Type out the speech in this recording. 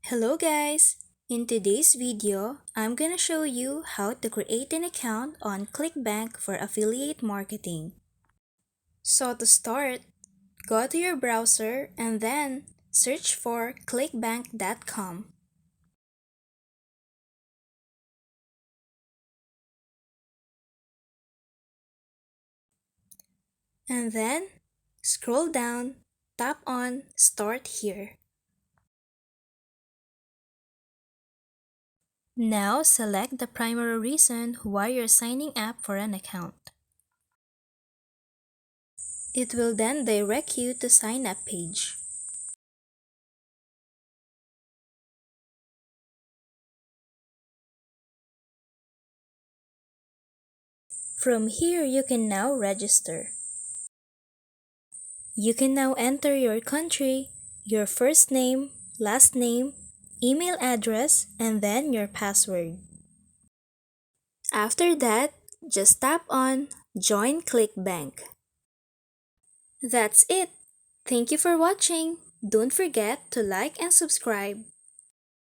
Hello guys! In today's video, I'm gonna show you how to create an account on Clickbank for affiliate marketing. So to start, go to your browser and then search for clickbank.com. And then scroll down, tap on Start Here. Now select the primary reason why you're signing up for an account. It will then direct you to sign up page. From here, you can now register. You can now enter your country, your first name, last name, email address, and then your password. After that, just tap on Join Clickbank. That's it. Thank you for watching. Don't forget to like and subscribe.